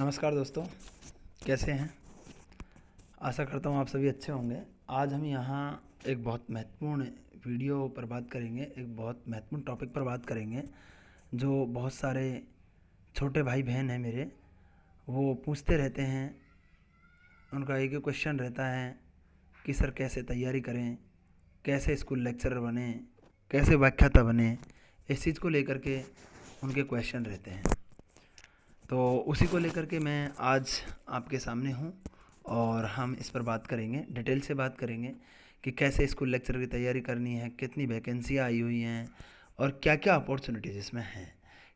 नमस्कार दोस्तों, कैसे हैं। आशा करता हूँ आप सभी अच्छे होंगे। आज हम यहाँ एक बहुत महत्वपूर्ण वीडियो पर बात करेंगे, एक बहुत महत्वपूर्ण टॉपिक पर बात करेंगे। जो बहुत सारे छोटे भाई बहन हैं मेरे, वो पूछते रहते हैं। उनका एक ही क्वेश्चन रहता है कि सर कैसे तैयारी करें, कैसे स्कूल लेक्चरर बने, कैसे व्याख्याता बने। इस चीज़ को लेकर के उनके क्वेश्चन रहते हैं। तो उसी को लेकर के मैं आज आपके सामने हूँ और हम इस पर बात करेंगे, डिटेल से बात करेंगे कि कैसे स्कूल लेक्चर की तैयारी करनी है, कितनी वैकेंसियाँ आई हुई हैं और क्या क्या अपॉर्चुनिटीज़ इसमें हैं,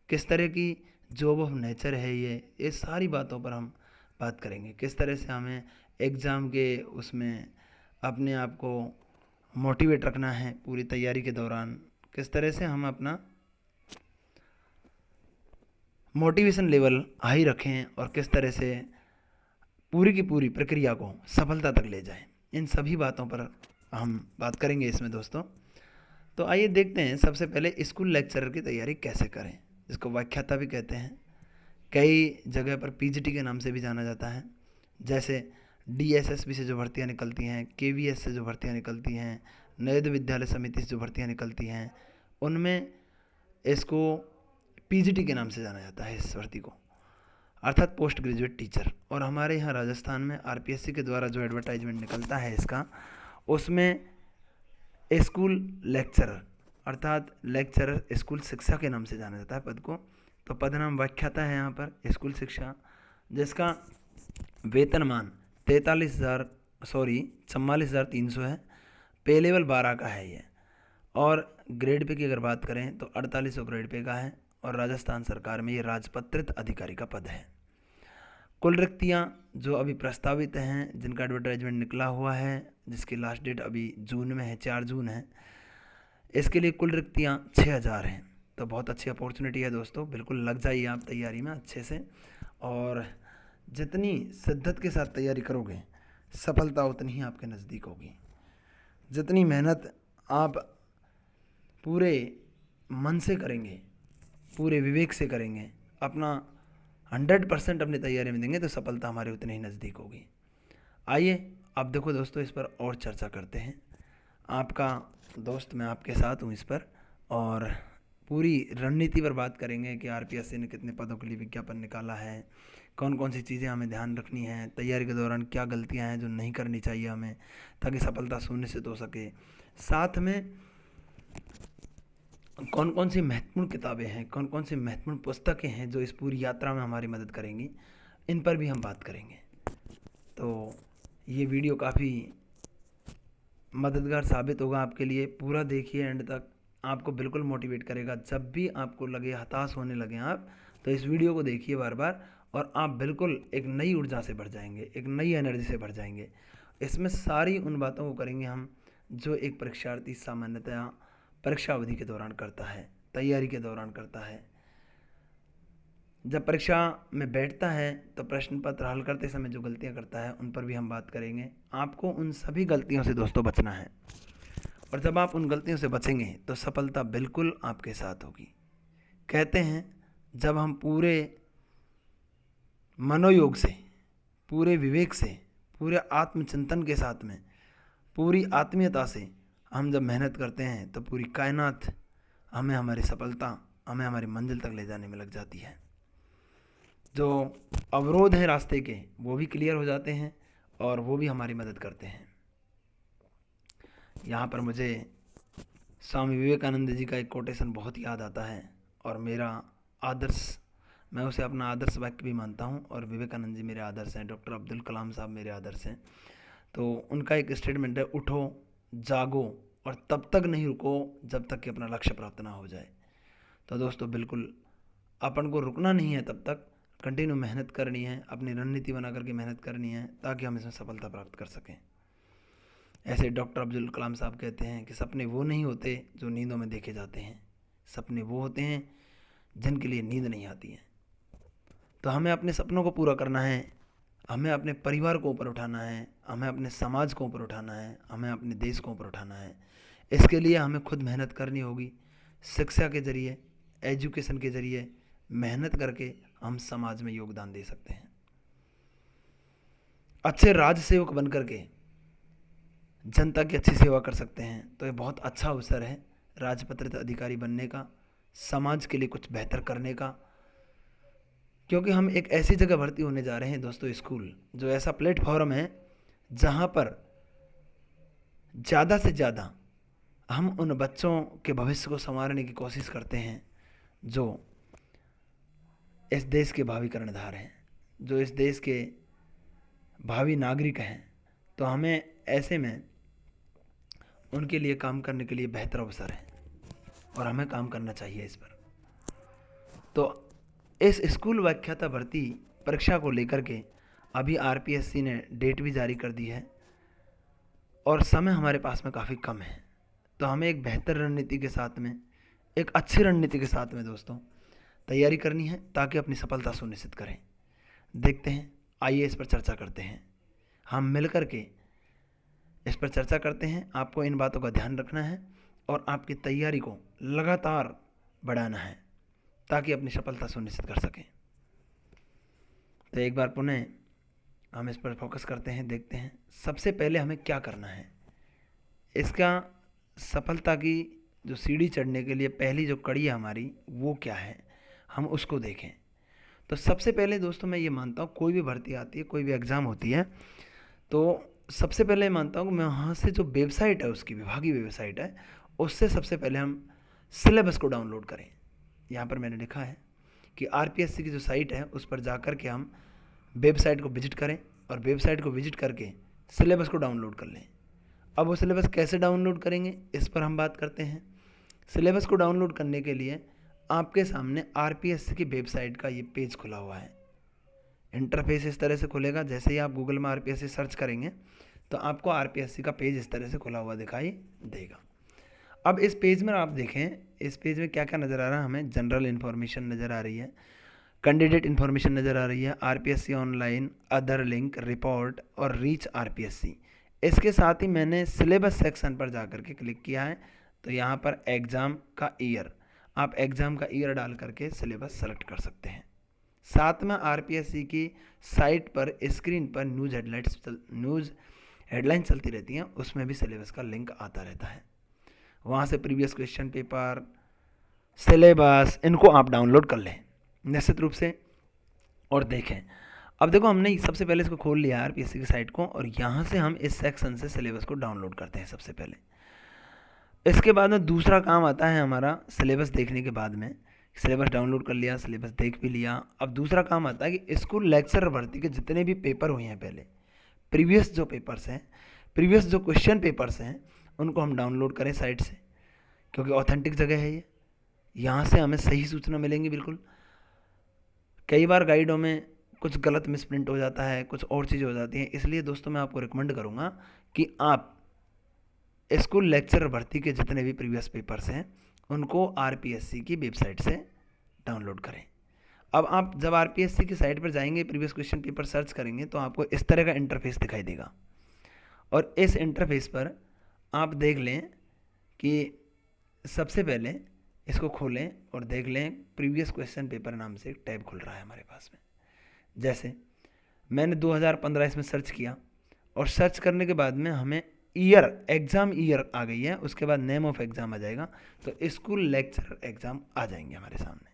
किस तरह की जॉब ऑफ नेचर है ये सारी बातों पर हम बात करेंगे। किस तरह से हमें एग्ज़ाम के उसमें अपने आप को मोटिवेट रखना है पूरी तैयारी के दौरान, किस तरह से हम अपना मोटिवेशन लेवल हाई रखें और किस तरह से पूरी की पूरी प्रक्रिया को सफलता तक ले जाएं। इन सभी बातों पर हम बात करेंगे इसमें दोस्तों। तो आइए देखते हैं सबसे पहले स्कूल लेक्चरर की तैयारी कैसे करें, जिसको व्याख्याता भी कहते हैं। कई जगह पर पीजीटी के नाम से भी जाना जाता है। जैसे डीएसएसबी से जो भर्तियां निकलती हैं, केवीएस से जो भर्तियां निकलती हैं, नवोदय विद्यालय समिति से जो भर्तियां निकलती हैं, उनमें इसको पीजीटी के नाम से जाना जाता है इस भर्ती को, अर्थात पोस्ट ग्रेजुएट टीचर। और हमारे यहाँ राजस्थान में आरपीएससी के द्वारा जो एडवर्टाइजमेंट निकलता है इसका, उसमें स्कूल लेक्चरर अर्थात लेक्चरर स्कूल शिक्षा के नाम से जाना जाता है पद को। तो पद नाम व्याख्याता है यहाँ पर स्कूल शिक्षा, जिसका वेतनमान 44,300 है। पे लेवल 12 का है ये। और ग्रेड पे की अगर बात करें तो 4800 ग्रेड पे का है और राजस्थान सरकार में ये राजपत्रित अधिकारी का पद है। कुल रिक्तियाँ जो अभी प्रस्तावित हैं, जिनका एडवर्टाइजमेंट निकला हुआ है, जिसकी लास्ट डेट अभी जून में है, 4 जून है, इसके लिए कुल रिक्तियाँ 6000 हैं। तो बहुत अच्छी अपॉर्चुनिटी है दोस्तों, बिल्कुल लग जाइए आप तैयारी में अच्छे से। और जितनी शिद्दत के साथ तैयारी करोगे, सफलता उतनी ही आपके नज़दीक होगी। जितनी मेहनत आप पूरे मन से करेंगे, पूरे विवेक से करेंगे, अपना 100% अपनी तैयारी में देंगे, तो सफलता हमारे उतने ही नज़दीक होगी। आइए अब देखो दोस्तों, इस पर और चर्चा करते हैं। आपका दोस्त मैं आपके साथ हूँ इस पर, और पूरी रणनीति पर बात करेंगे कि आरपीएससी ने कितने पदों के लिए विज्ञापन निकाला है, कौन कौन सी चीज़ें हमें ध्यान रखनी है, तैयारी के दौरान क्या गलतियाँ हैं जो नहीं करनी चाहिए हमें, ताकि सफलता सुनिश्चित हो सके। साथ में कौन कौन सी महत्वपूर्ण किताबें हैं, कौन कौन सी महत्वपूर्ण पुस्तकें हैं जो इस पूरी यात्रा में हमारी मदद करेंगी, इन पर भी हम बात करेंगे। तो ये वीडियो काफ़ी मददगार साबित होगा आपके लिए। पूरा देखिए एंड तक, आपको बिल्कुल मोटिवेट करेगा। जब भी आपको लगे, हताश होने लगे आप, तो इस वीडियो को देखिए बार बार, और आप बिल्कुल एक नई ऊर्जा से भर जाएंगे, एक नई एनर्जी से भर जाएंगे। इसमें सारी उन बातों को करेंगे हम जो एक परीक्षार्थी सामान्यतया परीक्षा अवधि के दौरान करता है, तैयारी के दौरान करता है। जब परीक्षा में बैठता है तो प्रश्न पत्र हल करते समय जो गलतियां करता है, उन पर भी हम बात करेंगे। आपको उन सभी गलतियों से दोस्तों बचना है, और जब आप उन गलतियों से बचेंगे तो सफलता बिल्कुल आपके साथ होगी। कहते हैं जब हम पूरे मनोयोग से, पूरे विवेक से, पूरे आत्मचिंतन के साथ में, पूरी आत्मीयता से हम जब मेहनत करते हैं, तो पूरी कायनात हमें हमारी सफलता, हमें हमारी मंजिल तक ले जाने में लग जाती है। जो अवरोध हैं रास्ते के, वो भी क्लियर हो जाते हैं और वो भी हमारी मदद करते हैं। यहाँ पर मुझे स्वामी विवेकानंद जी का एक कोटेशन बहुत याद आता है, और मेरा आदर्श, मैं उसे अपना आदर्श वाक्य भी मानता हूँ, और विवेकानंद जी मेरे आदर्श हैं, डॉक्टर अब्दुल कलाम साहब मेरे आदर्श हैं। तो उनका एक स्टेटमेंट है, उठो, जागो और तब तक नहीं रुको जब तक कि अपना लक्ष्य प्राप्त ना हो जाए। तो दोस्तों बिल्कुल अपन को रुकना नहीं है, तब तक कंटिन्यू मेहनत करनी है, अपनी रणनीति बना करके मेहनत करनी है, ताकि हम इसमें सफलता प्राप्त कर सकें। ऐसे डॉक्टर अब्दुल कलाम साहब कहते हैं कि सपने वो नहीं होते जो नींदों में देखे जाते हैं, सपने वो होते हैं जिनके लिए नींद नहीं आती है। तो हमें अपने सपनों को पूरा करना है, हमें अपने परिवार को ऊपर उठाना है, हमें अपने समाज को ऊपर उठाना है, हमें अपने देश को ऊपर उठाना है। इसके लिए हमें खुद मेहनत करनी होगी। शिक्षा के ज़रिए, एजुकेशन के ज़रिए मेहनत करके हम समाज में योगदान दे सकते हैं। अच्छे राजसेवक बन करके जनता की अच्छी सेवा कर सकते हैं। तो ये बहुत अच्छा अवसर है राजपत्रित अधिकारी बनने का, समाज के लिए कुछ बेहतर करने का, क्योंकि हम एक ऐसी जगह भर्ती होने जा रहे हैं दोस्तों, स्कूल जो ऐसा प्लेटफॉर्म है जहाँ पर ज़्यादा से ज़्यादा हम उन बच्चों के भविष्य को संवारने की कोशिश करते हैं जो इस देश के भावी कर्णधार हैं, जो इस देश के भावी नागरिक हैं। तो हमें ऐसे में उनके लिए काम करने के लिए बेहतर अवसर है और हमें काम करना चाहिए इस पर। तो इस स्कूल व्याख्याता भर्ती परीक्षा को लेकर के अभी आरपीएससी ने डेट भी जारी कर दी है और समय हमारे पास में काफ़ी कम है। तो हमें एक बेहतर रणनीति के साथ में, एक अच्छी रणनीति के साथ में दोस्तों तैयारी करनी है ताकि अपनी सफलता सुनिश्चित करें। देखते हैं, आइए इस पर चर्चा करते हैं, हम मिल कर के इस पर चर्चा करते हैं। आपको इन बातों का ध्यान रखना है और आपकी तैयारी को लगातार बढ़ाना है ताकि अपनी सफलता सुनिश्चित कर सकें। तो एक बार पुनः हम इस पर फोकस करते हैं, देखते हैं सबसे पहले हमें क्या करना है। इसका सफलता की जो सीढ़ी चढ़ने के लिए पहली जो कड़ी है हमारी, वो क्या है, हम उसको देखें। तो सबसे पहले दोस्तों मैं ये मानता हूँ, कोई भी भर्ती आती है, कोई भी एग्ज़ाम होती है, तो सबसे पहले मानता हूँ कि मैं वहाँ से जो वेबसाइट है, उसकी विभागीय वेबसाइट है, उससे सबसे पहले हम सिलेबस को डाउनलोड करें। यहाँ पर मैंने लिखा है कि आरपीएससी की जो साइट है उस पर जा कर के हम वेबसाइट को विजिट करें और वेबसाइट को विजिट करके सिलेबस को डाउनलोड कर लें। अब वो सिलेबस कैसे डाउनलोड करेंगे, इस पर हम बात करते हैं। सिलेबस को डाउनलोड करने के लिए आपके सामने आरपीएससी की वेबसाइट का ये पेज खुला हुआ है। इंटरफेस इस तरह से खुलेगा, जैसे ही आप गूगल में आरपीएससी सर्च करेंगे तो आपको आरपीएससी का पेज इस तरह से खुला हुआ दिखाई देगा। अब इस पेज में आप देखें, इस पेज में क्या क्या नज़र आ रहा है, हमें जनरल इन्फॉर्मेशन नज़र आ रही है, कैंडिडेट इन्फॉर्मेशन नज़र आ रही है, RPSC online, other link, report और रीच आरपीएससी। इसके साथ ही मैंने सिलेबस सेक्शन पर जा कर के क्लिक किया है। तो यहाँ पर एग्ज़ाम का ईयर, आप एग्ज़ाम का ईयर डाल करके सिलेबस सेलेक्ट कर सकते हैं। साथ में आरपीएससी की साइट पर स्क्रीन पर न्यूज़ हेडलाइन चलती रहती हैं, उसमें भी सिलेबस का लिंक आता रहता है। वहाँ से प्रीवियस क्वेश्चन पेपर, सिलेबस, इनको आप डाउनलोड कर लें निश्चित रूप से और देखें। अब देखो, हमने सबसे पहले इसको खोल लिया आरपीएससी की साइट को और यहाँ से हम इस सेक्शन से सिलेबस को डाउनलोड करते हैं सबसे पहले। इसके बाद में दूसरा काम आता है हमारा, सिलेबस देखने के बाद में सिलेबस डाउनलोड कर लिया, सिलेबस देख भी लिया। अब दूसरा काम आता है कि स्कूल लेक्चरर भर्ती के जितने भी पेपर हुए हैं पहले, प्रीवियस जो पेपर्स हैं, प्रीवियस जो क्वेश्चन पेपर्स हैं, उनको हम डाउनलोड करें साइट से, क्योंकि ऑथेंटिक जगह है ये, यहाँ से हमें सही सूचना मिलेंगी बिल्कुल। कई बार गाइडों में कुछ गलत मिसप्रिंट हो जाता है, कुछ और चीज़ हो जाती है, इसलिए दोस्तों मैं आपको रिकमेंड करूँगा कि आप स्कूल लेक्चरर भर्ती के जितने भी प्रीवियस पेपर्स हैं उनको आरपीएससी की वेबसाइट से डाउनलोड करें। अब आप जब आरपीएससी की साइट पर जाएंगे, प्रीवियस क्वेश्चन पेपर सर्च करेंगे तो आपको इस तरह का इंटरफेस दिखाई देगा और इस इंटरफेस पर आप देख लें कि सबसे पहले इसको खोलें और देख लें, प्रीवियस क्वेश्चन पेपर नाम से एक टैब खुल रहा है हमारे पास में। जैसे मैंने 2015 इसमें सर्च किया और सर्च करने के बाद में हमें ईयर, एग्ज़ाम ईयर आ गई है, उसके बाद नेम ऑफ एग्ज़ाम आ जाएगा, तो स्कूल लेक्चरर एग्ज़ाम आ जाएंगे हमारे सामने।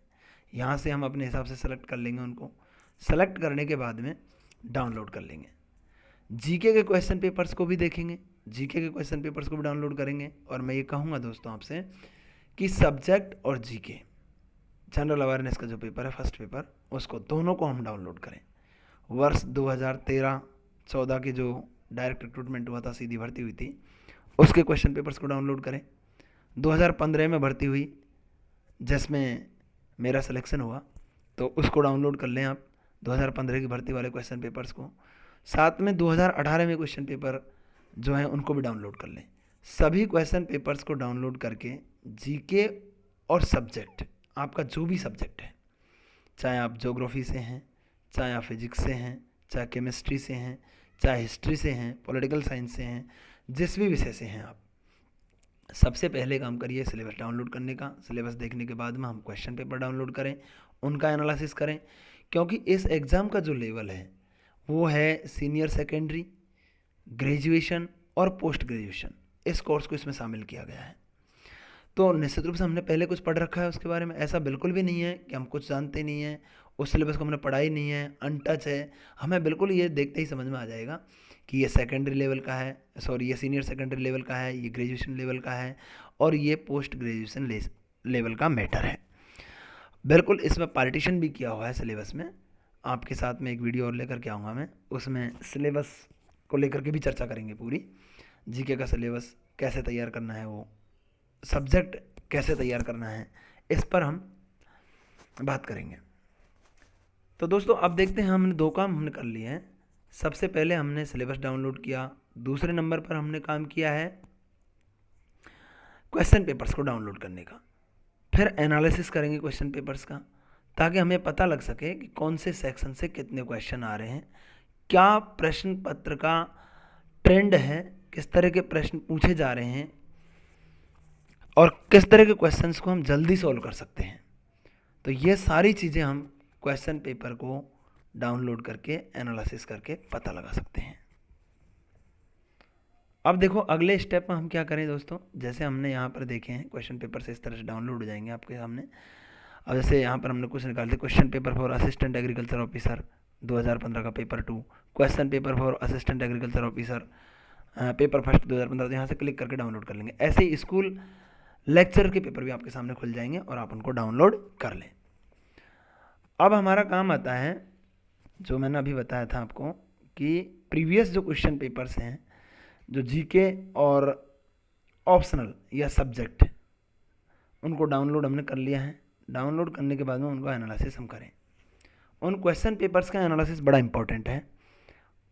यहाँ से हम अपने हिसाब से सेलेक्ट कर लेंगे, उनको सेलेक्ट करने के बाद में डाउनलोड कर लेंगे। जीके के क्वेश्चन पेपर्स को भी देखेंगे, जीके के क्वेश्चन पेपर्स को भी डाउनलोड करेंगे। और मैं ये कहूँगा दोस्तों आपसे कि सब्जेक्ट और जीके, जनरल अवेयरनेस का जो पेपर है फर्स्ट पेपर, उसको दोनों को हम डाउनलोड करें। वर्ष 2013-14 की जो डायरेक्ट रिक्रूटमेंट हुआ था, सीधी भर्ती हुई थी, उसके क्वेश्चन पेपर्स को डाउनलोड करें। 2015 में भर्ती हुई जिसमें मेरा सिलेक्शन हुआ, तो उसको डाउनलोड कर लें आप, 2015 की भर्ती वाले क्वेश्चन पेपर्स को। साथ में 2018 में क्वेश्चन पेपर जो हैं उनको भी डाउनलोड कर लें। सभी क्वेश्चन पेपर्स को डाउनलोड करके जीके और सब्जेक्ट, आपका जो भी सब्जेक्ट है, चाहे आप ज्योग्राफी से हैं, चाहे आप फिजिक्स से हैं, चाहे केमिस्ट्री से हैं, चाहे हिस्ट्री से हैं, पॉलिटिकल साइंस से हैं, जिस भी विषय से हैं आप, सबसे पहले काम करिए सिलेबस डाउनलोड करने का। सिलेबस देखने के बाद में हम क्वेश्चन पेपर डाउनलोड करें, उनका एनालिसिस करें, क्योंकि इस एग्ज़ाम का जो लेवल है वो है सीनियर सेकेंडरी, ग्रेजुएशन और पोस्ट ग्रेजुएशन। इस कोर्स को इसमें शामिल किया गया है। तो निश्चित रूप से हमने पहले कुछ पढ़ रखा है उसके बारे में, ऐसा बिल्कुल भी नहीं है कि हम कुछ जानते नहीं हैं, उस सिलेबस को हमने पढ़ा ही नहीं है, अनटच है। हमें बिल्कुल ये देखते ही समझ में आ जाएगा कि ये सेकेंडरी लेवल का है, सॉरी ये सीनियर सेकेंडरी लेवल का है, ये ग्रेजुएशन लेवल का है और ये पोस्ट ग्रेजुएशन लेवल का मैटर है। बिल्कुल इसमें पार्टीशन भी किया हुआ है सिलेबस में। आपके साथ में एक वीडियो और लेकर के आऊँगा मैं, उसमें सिलेबस को लेकर के भी चर्चा करेंगे पूरी। जीके का सिलेबस कैसे तैयार करना है, वो सब्जेक्ट कैसे तैयार करना है, इस पर हम बात करेंगे। तो दोस्तों अब देखते हैं, हमने दो काम हमने कर लिए हैं। सबसे पहले हमने सिलेबस डाउनलोड किया, दूसरे नंबर पर हमने काम किया है क्वेश्चन पेपर्स को डाउनलोड करने का। फिर एनालिसिस करेंगे क्वेश्चन पेपर्स का, ताकि हमें पता लग सके कि कौन से सेक्शन से कितने क्वेश्चन आ रहे हैं, क्या प्रश्न पत्र का ट्रेंड है, किस तरह के प्रश्न पूछे जा रहे हैं और किस तरह के क्वेश्चंस को हम जल्दी सॉल्व कर सकते हैं। तो ये सारी चीज़ें हम क्वेश्चन पेपर को डाउनलोड करके एनालिसिस करके पता लगा सकते हैं। अब देखो अगले स्टेप में हम क्या करें दोस्तों, जैसे हमने यहाँ पर देखे हैं क्वेश्चन पेपर से इस तरह से डाउनलोड हो जाएंगे आपके सामने। अब जैसे यहाँ पर हमने कुछ निकाल दिया, question paper for assistant agriculture officer 2015 का paper 2, question paper for assistant agriculture officer paper first 2015। तो यहाँ से क्लिक करके डाउनलोड कर लेंगे। ऐसे ही स्कूल लेक्चर के पेपर भी आपके सामने खुल जाएंगे और आप उनको डाउनलोड कर लें। अब हमारा काम आता है, जो मैंने अभी बताया था आपको, कि प्रीवियस जो क्वेश्चन पेपर्स हैं, जो जीके और ऑप्शनल या सब्जेक्ट, उनको डाउनलोड हमने कर लिया है। डाउनलोड करने के बाद में उनको एनालिसिस हम करें। उन क्वेश्चन पेपर्स का एनालिसिस बड़ा इंपॉर्टेंट है।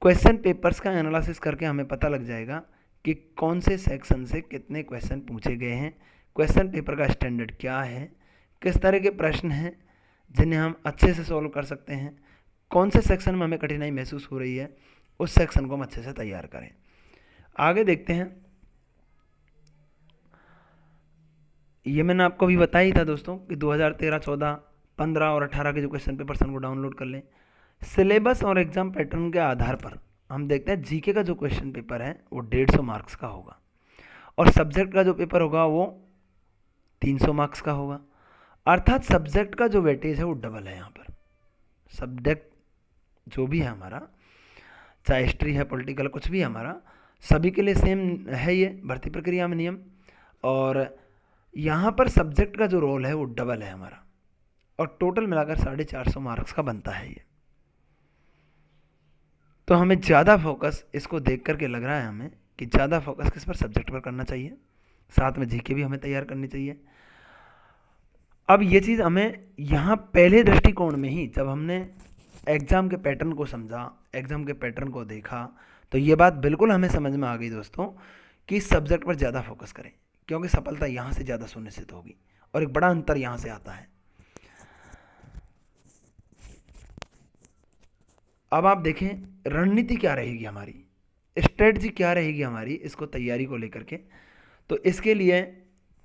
क्वेश्चन पेपर्स का एनालिसिस करके हमें पता लग जाएगा कि कौन से सेक्शन से कितने क्वेश्चन पूछे गए हैं, क्वेश्चन पेपर का स्टैंडर्ड क्या है, किस तरह के प्रश्न हैं जिन्हें हम अच्छे से सॉल्व कर सकते हैं, कौन से सेक्शन में हमें कठिनाई महसूस हो रही है, उस सेक्शन को हम अच्छे से तैयार करें। आगे देखते हैं। ये मैंने आपको भी बताया ही था दोस्तों कि 2013, 14, 15 और 18 के जो क्वेश्चन पेपर्स हैं उनको डाउनलोड कर लें। सिलेबस और एग्जाम पैटर्न के आधार पर हम देखते हैं जीके का जो क्वेश्चन पेपर है वो 150 मार्क्स का होगा और सब्जेक्ट का जो पेपर होगा वो 300 मार्क्स का होगा। अर्थात सब्जेक्ट का जो वेटेज है वो डबल है। यहाँ पर सब्जेक्ट जो भी है हमारा, चाहे हिस्ट्री है, पॉलिटिकल, कुछ भी है हमारा, सभी के लिए सेम है ये भर्ती प्रक्रिया में नियम। और यहाँ पर सब्जेक्ट का जो रोल है वो डबल है हमारा और टोटल मिलाकर 450 मार्क्स का बनता है ये। तो हमें ज़्यादा फोकस इसको देख करके लग रहा है हमें कि ज़्यादा फोकस किस पर, सब्जेक्ट पर करना चाहिए। साथ में जीके भी हमें तैयार करनी चाहिए। अब ये चीज़ हमें यहाँ पहले दृष्टिकोण में ही, जब हमने एग्ज़ाम के पैटर्न को समझा, एग्ज़ाम के पैटर्न को देखा, तो ये बात बिल्कुल हमें समझ में आ गई दोस्तों कि सब्जेक्ट पर ज़्यादा फोकस करें, क्योंकि सफलता यहाँ से ज़्यादा सुनिश्चित होगी और एक बड़ा अंतर यहाँ से आता है। अब आप देखें रणनीति क्या रहेगी हमारी, स्ट्रेटजी क्या रहेगी हमारी इसको तैयारी को लेकर के। तो इसके लिए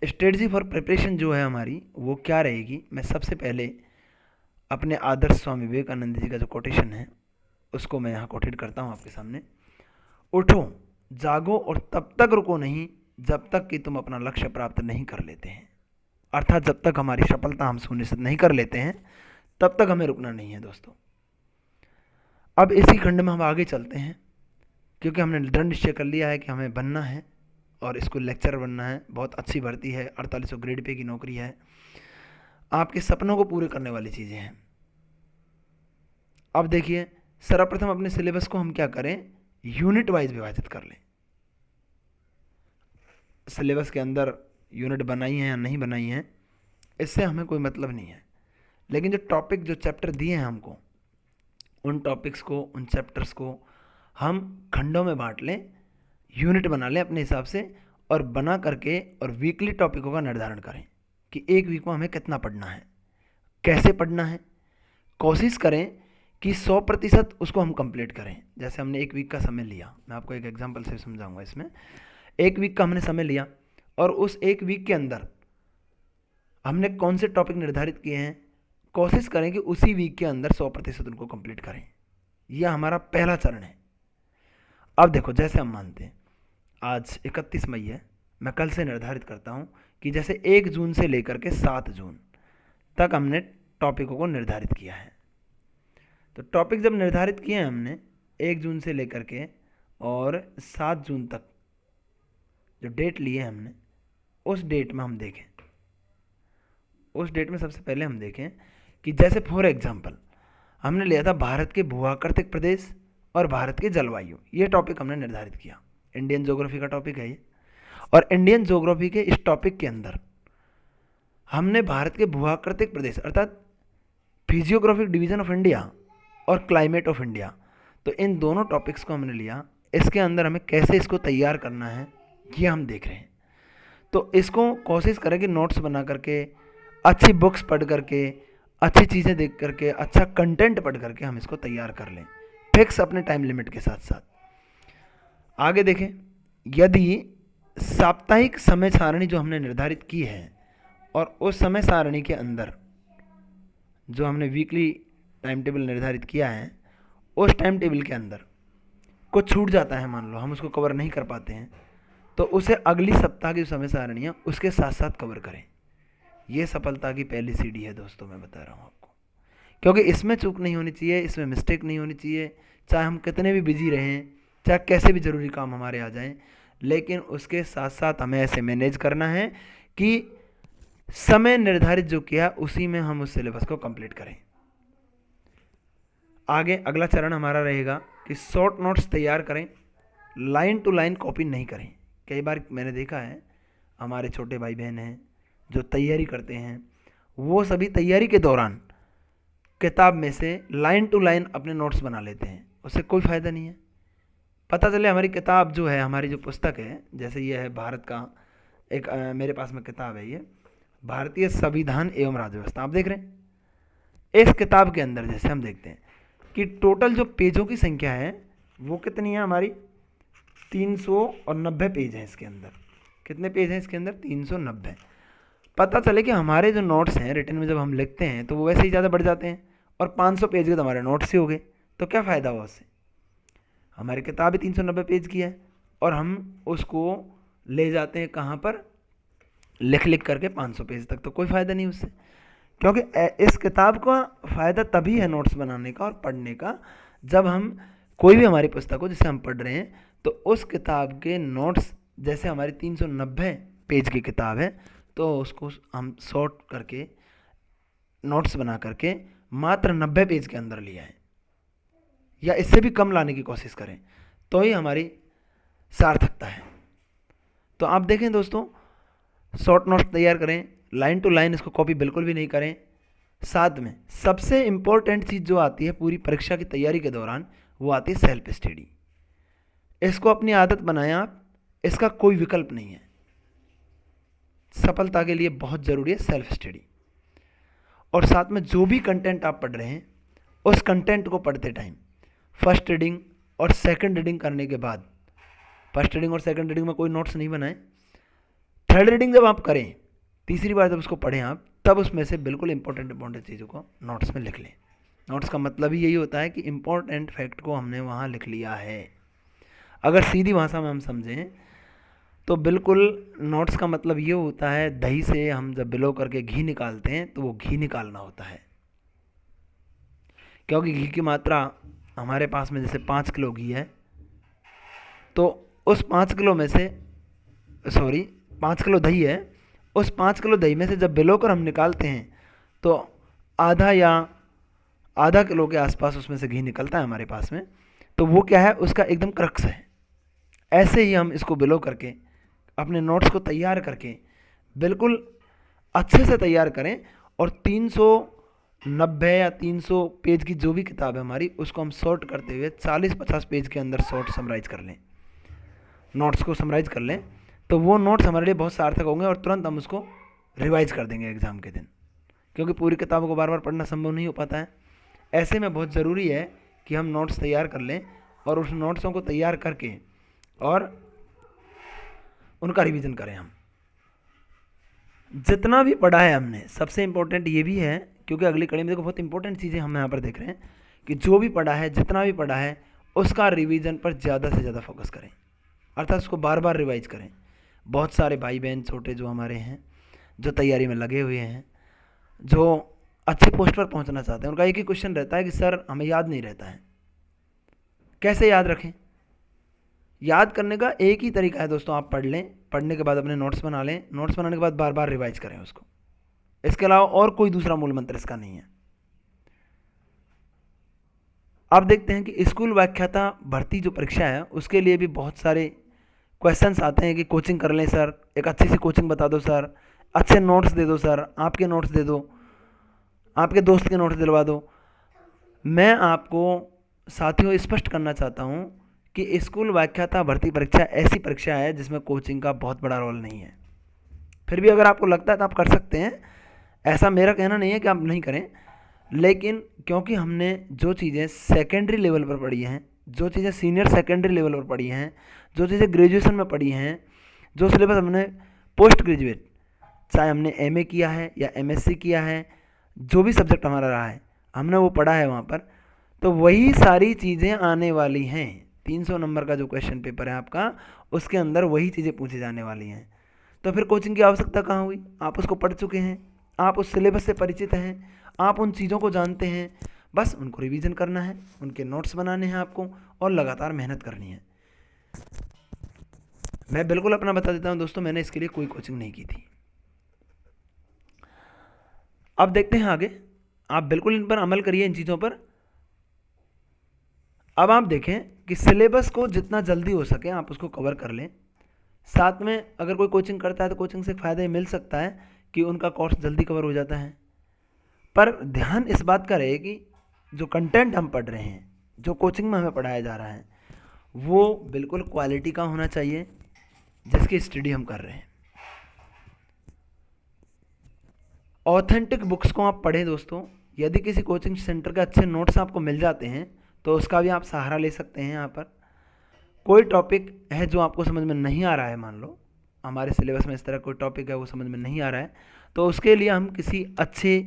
स्ट्रेटजी फॉर प्रिपरेशन जो है हमारी वो क्या रहेगी, मैं सबसे पहले अपने आदर्श स्वामी विवेकानंद जी का जो कोटेशन है उसको मैं यहाँ कोटेट करता हूँ आपके सामने। उठो, जागो और तब तक रुको नहीं जब तक कि तुम अपना लक्ष्य प्राप्त नहीं कर लेते हैं। अर्थात जब तक हमारी सफलता हम सुनिश्चित नहीं कर लेते हैं तब तक हमें रुकना नहीं है दोस्तों। अब इसी खंड में हम आगे चलते हैं, क्योंकि हमने दृढ़ निश्चय कर लिया है कि हमें बनना है और स्कूल लेक्चरर बनना है। बहुत अच्छी भर्ती है, 4800 ग्रेड पे की नौकरी है, आपके सपनों को पूरे करने वाली चीज़ें हैं। अब देखिए, सर्वप्रथम अपने सिलेबस को हम क्या करें, यूनिट वाइज विभाजित कर लें। सिलेबस के अंदर यूनिट बनाई हैं या नहीं बनाई हैं इससे हमें कोई मतलब नहीं है, लेकिन जो टॉपिक, जो चैप्टर दिए हैं हमको, उन टॉपिक्स को, उन चैप्टर्स को हम खंडों में बांट लें, यूनिट बना लें अपने हिसाब से और बना करके और वीकली टॉपिकों का निर्धारण करें कि एक वीक में हमें कितना पढ़ना है, कैसे पढ़ना है। कोशिश करें कि 100% उसको हम कंप्लीट करें। जैसे हमने एक वीक का समय लिया, मैं आपको एक एग्जांपल से समझाऊंगा। इसमें एक वीक का हमने समय लिया और उस एक वीक के अंदर हमने कौन से टॉपिक निर्धारित किए हैं, कोशिश करें कि उसी वीक के अंदर 100% उनको कंप्लीट करें। यह हमारा पहला चरण है। अब देखो, जैसे हम मानते हैं आज 31 मई है, मैं कल से निर्धारित करता हूँ कि जैसे 1 जून से लेकर के 7 जून तक हमने टॉपिकों को निर्धारित किया है। तो टॉपिक जब निर्धारित किए हैं हमने 1 जून से लेकर के और 7 जून तक जो डेट लिए हमने, उस डेट में हम देखें, उस डेट में सबसे पहले हम देखें कि जैसे फॉर एग्जांपल हमने लिया था भारत के भूआकृतिक प्रदेश और भारत के जलवायु, ये टॉपिक हमने निर्धारित किया। इंडियन ज्योग्राफी का टॉपिक है ये। और इंडियन ज्योग्राफी के इस टॉपिक के अंदर हमने भारत के भूआकृतिक प्रदेश अर्थात फिजियोग्राफिक डिवीजन ऑफ इंडिया और क्लाइमेट ऑफ इंडिया, तो इन दोनों टॉपिक्स को हमने लिया। इसके अंदर हमें कैसे इसको तैयार करना है ये हम देख रहे हैं। तो इसको कोशिश करें कि नोट्स बना करके, अच्छी बुक्स पढ़ करके, अच्छी चीज़ें देख करके, अच्छा कंटेंट पढ़ करके हम इसको तैयार कर लें, फिक्स अपने टाइम लिमिट के साथ साथ। आगे देखें, यदि साप्ताहिक समय सारणी जो हमने निर्धारित की है और उस समय सारणी के अंदर जो हमने वीकली टाइम टेबल निर्धारित किया है, उस टाइम टेबल के अंदर कुछ छूट जाता है, मान लो हम उसको कवर नहीं कर पाते हैं, तो उसे अगली सप्ताह की समय सारणी है उसके साथ साथ कवर करें। ये सफलता की पहली सीढ़ी है दोस्तों, मैं बता रहा हूँ आपको, क्योंकि इसमें चूक नहीं होनी चाहिए, इसमें मिस्टेक नहीं होनी चाहिए। चाहे हम कितने भी बिजी रहें, चाहे कैसे भी ज़रूरी काम हमारे आ जाएं, लेकिन उसके साथ साथ हमें ऐसे मैनेज करना है कि समय निर्धारित जो किया उसी में हम उस सिलेबस को कंप्लीट करें। आगे अगला चरण हमारा रहेगा कि शॉर्ट नोट्स तैयार करें, लाइन टू लाइन कॉपी नहीं करें। कई बार मैंने देखा है हमारे छोटे भाई बहन हैं जो तैयारी करते हैं, वो सभी तैयारी के दौरान किताब में से लाइन टू लाइन अपने नोट्स बना लेते हैं, उससे कोई फ़ायदा नहीं है। पता चले हमारी किताब जो है, हमारी जो पुस्तक है, जैसे ये है भारत का एक मेरे पास में किताब है, ये भारतीय संविधान एवं राज्य व्यवस्था, आप देख रहे हैं। इस किताब के अंदर जैसे हम देखते हैं कि टोटल जो पेजों की संख्या है वो कितनी है हमारी, 390 पेज हैं इसके अंदर। कितने पेज हैं इसके अंदर, 390। पता चले कि हमारे जो नोट्स हैं रिटन में जब हम लिखते हैं तो वो वैसे ही ज़्यादा बढ़ जाते हैं और 500 पेज के तो हमारे नोट्स ही हो गए, तो क्या फ़ायदा हुआ उससे। हमारी किताब भी 390 पेज की है और हम उसको ले जाते हैं कहाँ पर, लिख लिख करके 500 पेज तक, तो कोई फ़ायदा नहीं उससे। क्योंकि इस किताब का फ़ायदा तभी है नोट्स बनाने का और पढ़ने का, जब हम कोई भी हमारी पुस्तक हो जिसे हम पढ़ रहे हैं तो उस किताब के नोट्स, जैसे हमारी 390 पेज की किताब है तो उसको हम शॉर्ट करके नोट्स बना करके मात्र 90 पेज के अंदर लिया है, या इससे भी कम लाने की कोशिश करें तो ही हमारी सार्थकता है। तो आप देखें दोस्तों, शॉर्ट नोट्स तैयार करें, लाइन टू लाइन इसको कॉपी बिल्कुल भी नहीं करें। साथ में सबसे इम्पोर्टेंट चीज़ जो आती है पूरी परीक्षा की तैयारी के दौरान, वो आती है सेल्फ स्टडी। इसको अपनी आदत बनाएं आप, इसका कोई विकल्प नहीं है। सफलता के लिए बहुत ज़रूरी है सेल्फ स्टडी। और साथ में जो भी कंटेंट आप पढ़ रहे हैं उस कंटेंट को पढ़ते टाइम फर्स्ट रीडिंग और सेकंड रीडिंग करने के बाद, फर्स्ट रीडिंग और सेकंड रीडिंग में कोई नोट्स नहीं बनाएं, थर्ड रीडिंग जब आप करें, तीसरी बार जब उसको पढ़ें आप, तब उसमें से बिल्कुल इंपॉर्टेंट चीज़ों को नोट्स में लिख लें। नोट्स का मतलब ही यही होता है कि इंपॉर्टेंट फैक्ट को हमने वहाँ लिख लिया है। अगर सीधी भाषा में हम समझें तो बिल्कुल नोट्स का मतलब ये होता है, दही से हम जब बिलो करके घी निकालते हैं तो वो घी निकालना होता है। क्योंकि घी की मात्रा हमारे पास में जैसे 5 किलो घी है, तो उस 5 किलो में से 5 किलो दही है, उस 5 किलो दही में से जब बिलो कर हम निकालते हैं तो आधा किलो के आसपास उसमें से घी निकलता है हमारे पास में। तो वो क्या है, उसका एकदम क्रक्स है। ऐसे ही हम इसको बिलो करके अपने नोट्स को तैयार करके बिल्कुल अच्छे से तैयार करें, और 390 या 300 पेज की जो भी किताब है हमारी, उसको हम शॉर्ट करते हुए 40-50 पेज के अंदर शॉर्ट समराइज कर लें, नोट्स को समराइज कर लें, तो वो नोट्स हमारे लिए बहुत सार्थक होंगे और तुरंत हम उसको रिवाइज कर देंगे एग्ज़ाम के दिन। क्योंकि पूरी किताबों को बार बार पढ़ना संभव नहीं हो पाता है। ऐसे में बहुत ज़रूरी है कि हम नोट्स तैयार कर लें और उस नोट्सों को तैयार करके और उनका रिवीजन करें। हम जितना भी पढ़ा है हमने, सबसे इम्पोर्टेंट ये भी है, क्योंकि अगली कड़ी में देखो बहुत इंपॉर्टेंट चीज़ें हम यहाँ पर देख रहे हैं कि जो भी पढ़ा है, जितना भी पढ़ा है, उसका रिवीजन पर ज़्यादा से ज़्यादा फोकस करें, अर्थात उसको बार बार रिवाइज करें। बहुत सारे भाई बहन छोटे जो हमारे हैं, जो तैयारी में लगे हुए हैं, जो अच्छे पोस्ट पर पहुंचना चाहते हैं, उनका एक ही क्वेश्चन रहता है कि सर हमें याद नहीं रहता है। कैसे याद रखें? याद करने का एक ही तरीका है दोस्तों, आप पढ़ लें, पढ़ने के बाद अपने नोट्स बना लें, नोट्स बनाने के बाद बार बार रिवाइज करें उसको। इसके अलावा और कोई दूसरा मूल मंत्र इसका नहीं है। आप देखते हैं कि स्कूल व्याख्याता भर्ती जो परीक्षा है उसके लिए भी बहुत सारे क्वेश्चंस आते हैं कि कोचिंग कर लें सर, एक अच्छी सी कोचिंग बता दो सर, अच्छे नोट्स दे दो सर, आपके नोट्स दे दो, आपके दोस्त के नोट्स दिलवा दो। मैं आपको साथियों स्पष्ट करना चाहता हूं कि स्कूल व्याख्याता भर्ती परीक्षा ऐसी परीक्षा है जिसमें कोचिंग का बहुत बड़ा रोल नहीं है। फिर भी अगर आपको लगता है तो आप कर सकते हैं, ऐसा मेरा कहना नहीं है कि आप नहीं करें, लेकिन क्योंकि हमने जो चीज़ें सेकेंडरी लेवल पर पढ़ी हैं, जो चीज़ें सीनियर सेकेंडरी लेवल पर पढ़ी हैं, जो चीज़ें ग्रेजुएशन में पढ़ी हैं, जो सिलेबस हमने पोस्ट ग्रेजुएट, चाहे हमने एमए किया है या एमएससी किया है, जो भी सब्जेक्ट हमारा रहा है हमने वो पढ़ा है वहाँ पर, तो वही सारी चीज़ें आने वाली हैं। 300 नंबर का जो क्वेश्चन पेपर है आपका, उसके अंदर वही चीज़ें पूछी जाने वाली हैं। तो फिर कोचिंग की आवश्यकता कहाँ हुई? आप उसको पढ़ चुके हैं, आप उस सिलेबस से परिचित हैं, आप उन चीज़ों को जानते हैं, बस उनको रिवीजन करना है, उनके नोट्स बनाने हैं आपको, और लगातार मेहनत करनी है। मैं बिल्कुल अपना बता देता हूँ दोस्तों, मैंने इसके लिए कोई कोचिंग नहीं की थी। अब देखते हैं आगे, आप बिल्कुल इन पर अमल करिए, इन चीज़ों पर। अब आप देखें कि सिलेबस को जितना जल्दी हो सके आप उसको कवर कर लें। साथ में अगर कोई कोचिंग करता है तो कोचिंग से फ़ायदा ये मिल सकता है कि उनका कोर्स जल्दी कवर हो जाता है, पर ध्यान इस बात का रहे कि जो कंटेंट हम पढ़ रहे हैं, जो कोचिंग में हमें पढ़ाया जा रहा है, वो बिल्कुल क्वालिटी का होना चाहिए जिसकी स्टडी हम कर रहे हैं। ऑथेंटिक बुक्स को आप पढ़ें दोस्तों। यदि किसी कोचिंग सेंटर के अच्छे नोट्स आपको मिल जाते हैं तो उसका भी आप सहारा ले सकते हैं। यहाँ पर कोई टॉपिक है जो आपको समझ में नहीं आ रहा है, मान लो हमारे सिलेबस में इस तरह कोई टॉपिक है वो समझ में नहीं आ रहा है, तो उसके लिए हम किसी अच्छे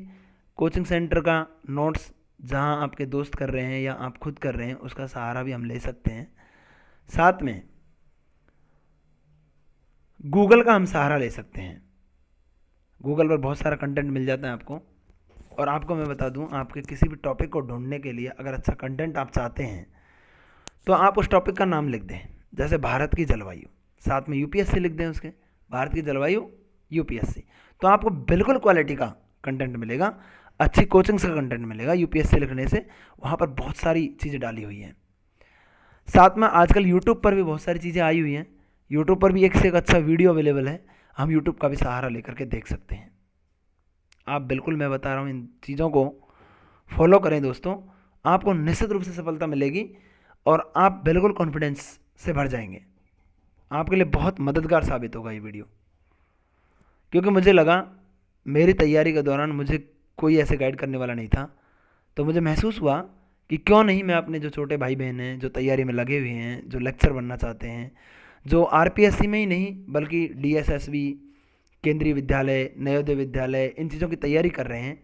कोचिंग सेंटर का नोट्स, जहाँ आपके दोस्त कर रहे हैं या आप खुद कर रहे हैं, उसका सहारा भी हम ले सकते हैं। साथ में गूगल का हम सहारा ले सकते हैं। गूगल पर बहुत सारा कंटेंट मिल जाता है आपको। और आपको मैं बता दूं, आपके किसी भी टॉपिक को ढूंढने के लिए अगर अच्छा कंटेंट आप चाहते हैं तो आप उस टॉपिक का नाम लिख दें, जैसे भारत की जलवायु, साथ में यूपीएससी लिख दें उसके, भारत की जलवायु यूपीएससी, तो आपको बिल्कुल क्वालिटी का कंटेंट मिलेगा, अच्छी कोचिंग्स का कंटेंट मिलेगा। यूपीएससी लिखने से वहाँ पर बहुत सारी चीज़ें डाली हुई हैं। साथ में आजकल यूट्यूब पर भी बहुत सारी चीज़ें आई हुई हैं, यूट्यूब पर भी एक से एक अच्छा वीडियो अवेलेबल है, हम यूट्यूब का भी सहारा लेकर के देख सकते हैं। आप बिल्कुल, मैं बता रहा हूँ, इन चीज़ों को फॉलो करें दोस्तों, आपको निश्चित रूप से सफलता मिलेगी और आप बिल्कुल कॉन्फिडेंस से भर जाएंगे। आपके लिए बहुत मददगार साबित होगा ये वीडियो, क्योंकि मुझे लगा मेरी तैयारी के दौरान मुझे कोई ऐसे गाइड करने वाला नहीं था, तो मुझे महसूस हुआ कि क्यों नहीं मैं अपने जो छोटे भाई बहन हैं, जो तैयारी में लगे हुए हैं, जो लेक्चर बनना चाहते हैं, जो आरपीएससी में ही नहीं बल्कि डीएसएसबी, केंद्रीय विद्यालय, नवोदय विद्यालय, इन चीज़ों की तैयारी कर रहे हैं,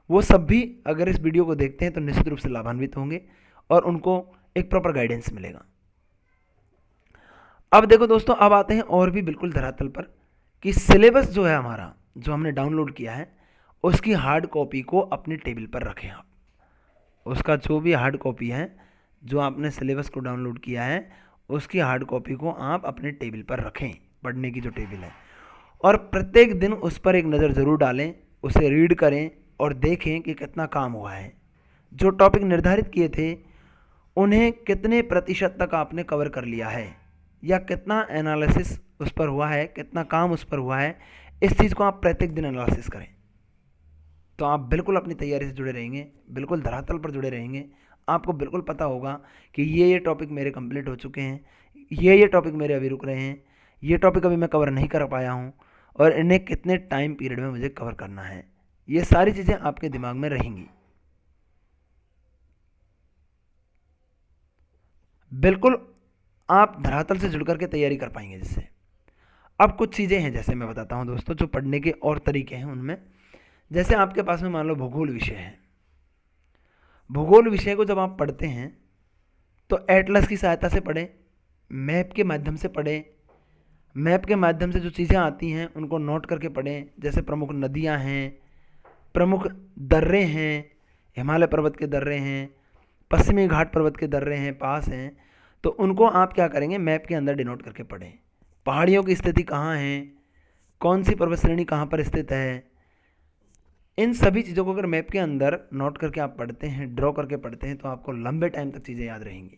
वो सब भी अगर इस वीडियो को देखते हैं तो निश्चित रूप से लाभान्वित होंगे और उनको एक प्रॉपर गाइडेंस मिलेगा। अब देखो दोस्तों, अब आते हैं और भी बिल्कुल धरातल पर कि सिलेबस जो है हमारा, जो हमने डाउनलोड किया है, उसकी हार्ड कॉपी को अपने टेबल पर रखें आप। उसका जो भी हार्ड कॉपी है, जो आपने सिलेबस को डाउनलोड किया है, उसकी हार्ड कॉपी को आप अपने टेबल पर रखें, पढ़ने की जो टेबल है, और प्रत्येक दिन उस पर एक नज़र ज़रूर डालें, उसे रीड करें और देखें कि कितना काम हुआ है। जो टॉपिक निर्धारित किए थे उन्हें कितने प्रतिशत तक आपने कवर कर लिया है, या कितना एनालिसिस उस पर हुआ है, कितना काम उस पर हुआ है, इस चीज़ को आप प्रत्येक दिन एनालिसिस करें। तो आप बिल्कुल अपनी तैयारी से जुड़े रहेंगे, बिल्कुल धरातल पर जुड़े रहेंगे। आपको बिल्कुल पता होगा कि ये टॉपिक मेरे कंप्लीट हो चुके हैं, ये टॉपिक मेरे अभी रुक रहे हैं, ये टॉपिक अभी मैं कवर नहीं कर पाया हूँ, और इन्हें कितने टाइम पीरियड में मुझे कवर करना है। ये सारी चीज़ें आपके दिमाग में रहेंगी। बिल्कुल आप धरातल से जुड़ करके तैयारी कर पाएंगे जिससे। अब कुछ चीज़ें हैं, जैसे मैं बताता हूँ दोस्तों, जो पढ़ने के और तरीके हैं उनमें, जैसे आपके पास में मान लो भूगोल विषय है। भूगोल विषय को जब आप पढ़ते हैं तो एटलस की सहायता से पढ़ें, मैप के माध्यम से पढ़ें। मैप के माध्यम से जो चीज़ें आती हैं उनको नोट करके पढ़ें, जैसे प्रमुख नदियां हैं, प्रमुख दर्रे हैं, हिमालय पर्वत के दर्रे हैं, पश्चिमी घाट पर्वत के दर्रे हैं, पास हैं, तो उनको आप क्या करेंगे, मैप के अंदर डिनोट करके पढ़ें। पहाड़ियों की स्थिति कहाँ है, कौन सी पर्वत श्रेणी कहाँ पर स्थित है, इन सभी चीज़ों को अगर मैप के अंदर नोट करके आप पढ़ते हैं, ड्रॉ करके पढ़ते हैं, तो आपको लंबे टाइम तक चीज़ें याद रहेंगी।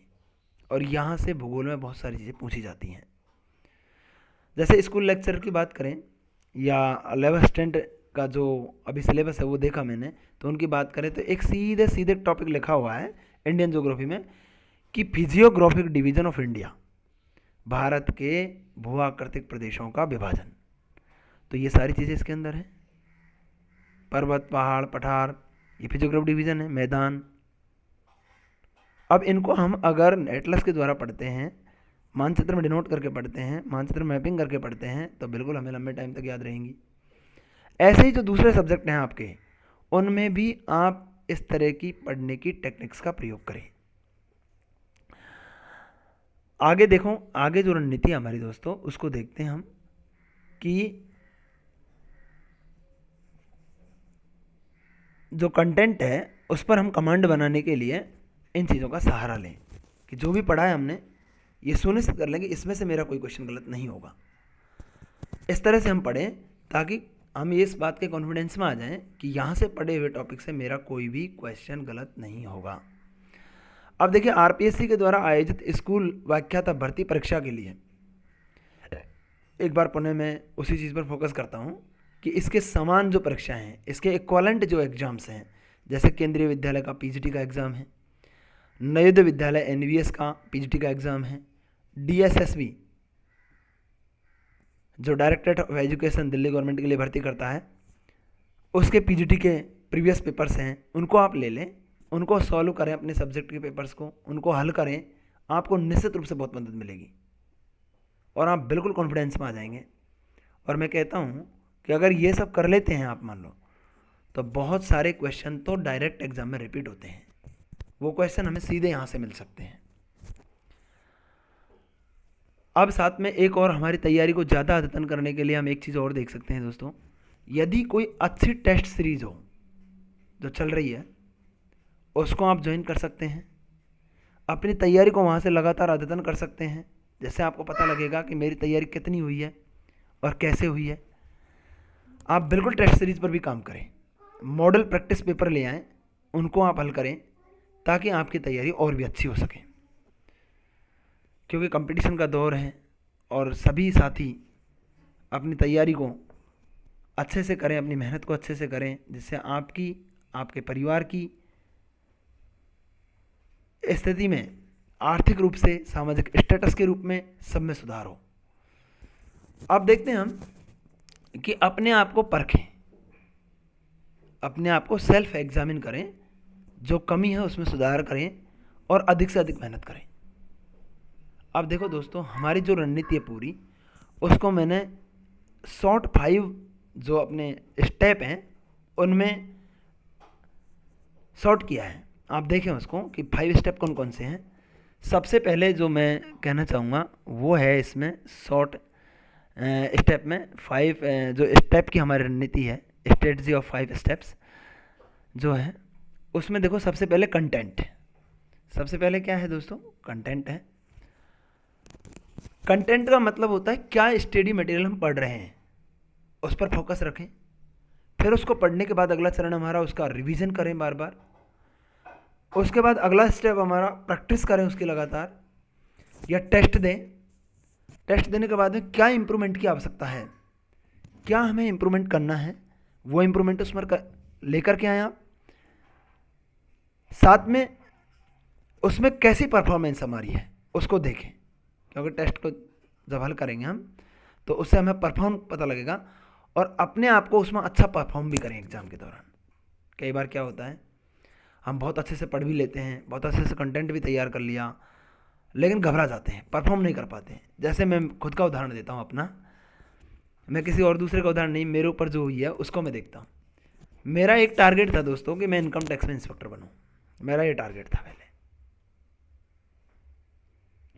और यहाँ से भूगोल में बहुत सारी चीज़ें पूछी जाती हैं। जैसे स्कूल लेक्चर की बात करें या 11th स्टैंडर्ड का जो अभी सिलेबस है वो देखा मैंने, तो उनकी बात करें तो एक सीधे सीधे टॉपिक लिखा हुआ है इंडियन ज्योग्राफी में कि physiographic division of India, Bharat के भूआकृतिक प्रदेशों का विभाजन। तो ये सारी चीज़ें इसके अंदर हैं, पर्वत, पहाड़, पठार, ये फिजियोग्राफिक डिवीजन है, मैदान। अब इनको हम अगर एटलस के द्वारा पढ़ते हैं, मानचित्र में डिनोट करके पढ़ते हैं, मानचित्र मैपिंग करके पढ़ते हैं, तो बिल्कुल हमें लंबे टाइम तक याद रहेंगी। ऐसे ही जो दूसरे सब्जेक्ट हैं आपके, उनमें भी आप इस तरह की पढ़ने की टेक्निक्स का प्रयोग करें। आगे देखो, आगे जो रणनीति है हमारी दोस्तों, उसको देखते हैं हम कि जो कंटेंट है उस पर हम कमांड बनाने के लिए इन चीज़ों का सहारा लें कि जो भी पढ़ा है हमने ये सुनिश्चित कर लें कि इसमें से मेरा कोई क्वेश्चन गलत नहीं होगा। इस तरह से हम पढ़ें ताकि हम इस बात के कॉन्फिडेंस में आ जाएं कि यहाँ से पढ़े हुए टॉपिक से मेरा कोई भी क्वेश्चन गलत नहीं होगा। अब देखिए, आरपीएससी के द्वारा आयोजित स्कूल व्याख्याता भर्ती परीक्षा के लिए एक बार पुनः मैं उसी चीज़ पर फोकस करता हूँ कि इसके समान जो परीक्षाएं हैं, इसके इक्वलेंट जो एग्ज़ाम्स हैं, जैसे केंद्रीय विद्यालय का पीजीटी का एग्ज़ाम है, नवोदय विद्यालय एनवीएस का पीजीटी का एग्ज़ाम है, डीएसएसबी जो directorate of education Delhi government के लिए भर्ती करता है, उसके पीजीटी के प्रीवियस पेपर्स हैं, उनको आप ले लें, उनको सॉल्व करें, अपने सब्जेक्ट के पेपर्स को उनको हल करें, आपको निश्चित रूप से बहुत मदद मिलेगी और आप बिल्कुल कॉन्फिडेंस में आ जाएंगे। और मैं कहता हूँ कि अगर ये सब कर लेते हैं आप, मान लो, तो बहुत सारे क्वेश्चन तो डायरेक्ट एग्जाम में रिपीट होते हैं, वो क्वेश्चन हमें सीधे यहाँ से मिल सकते हैं। अब साथ में एक और हमारी तैयारी को ज़्यादा अद्यतन करने के लिए हम एक चीज़ और देख सकते हैं दोस्तों, यदि कोई अच्छी टेस्ट सीरीज हो जो चल रही है, उसको आप ज्वाइन कर सकते हैं, अपनी तैयारी को वहाँ से लगातार अद्यतन कर सकते हैं। जैसे आपको पता लगेगा कि मेरी तैयारी कितनी हुई है और कैसे हुई है। आप बिल्कुल टेस्ट सीरीज पर भी काम करें, मॉडल प्रैक्टिस पेपर ले आएँ, उनको आप हल करें ताकि आपकी तैयारी और भी अच्छी हो सके, क्योंकि कंपटीशन का दौर है और सभी साथी अपनी तैयारी को अच्छे से करें, अपनी मेहनत को अच्छे से करें, जिससे आपकी, आपके परिवार की स्थिति में आर्थिक रूप से, सामाजिक स्टेटस के रूप में सब में सुधार हो। अब देखते हैं हम कि अपने आप को परखें, अपने आप को सेल्फ एग्जामिन करें, जो कमी है उसमें सुधार करें और अधिक से अधिक मेहनत करें। अब देखो दोस्तों, हमारी जो रणनीति है पूरी, उसको मैंने शॉर्ट 5 जो अपने स्टेप हैं उनमें शॉर्ट किया है। आप देखें उसको कि 5 स्टेप कौन कौन से हैं। सबसे पहले जो मैं कहना चाहूँगा वो है इसमें शॉर्ट स्टेप में 5 जो स्टेप की हमारी रणनीति है, स्ट्रेटजी ऑफ 5 स्टेप्स जो है, उसमें देखो सबसे पहले कंटेंट। सबसे पहले क्या है दोस्तों? कंटेंट है। कंटेंट का मतलब होता है क्या स्टडी मटेरियल हम पढ़ रहे हैं, उस पर फोकस रखें। फिर उसको पढ़ने के बाद अगला चरण हमारा उसका रिवीजन करें बार बार। उसके बाद अगला स्टेप हमारा प्रैक्टिस करें उसकी लगातार, या टेस्ट दें। टेस्ट देने के बाद में क्या इम्प्रूवमेंट की आवश्यकता है, क्या हमें इम्प्रूवमेंट करना है, वो इम्प्रूवमेंट उसमें लेकर के आए आप। साथ में उसमें कैसी परफॉर्मेंस हमारी है उसको देखें, क्योंकि टेस्ट को जब हल करेंगे हम तो उससे हमें परफॉर्म पता लगेगा और अपने आप को उसमें अच्छा परफॉर्म भी करें एग्जाम के दौरान। कई बार क्या होता है, हम बहुत अच्छे से पढ़ भी लेते हैं, बहुत अच्छे से कंटेंट भी तैयार कर लिया, लेकिन घबरा जाते हैं, परफॉर्म नहीं कर पाते हैं। जैसे मैं खुद का उदाहरण देता हूँ अपना, मैं किसी और दूसरे का उदाहरण नहीं, मेरे ऊपर जो हुई है उसको मैं देखता हूँ। मेरा एक टारगेट था दोस्तों कि मैं इनकम टैक्स में इंस्पेक्टर बनूँ, मेरा ये टारगेट था पहले।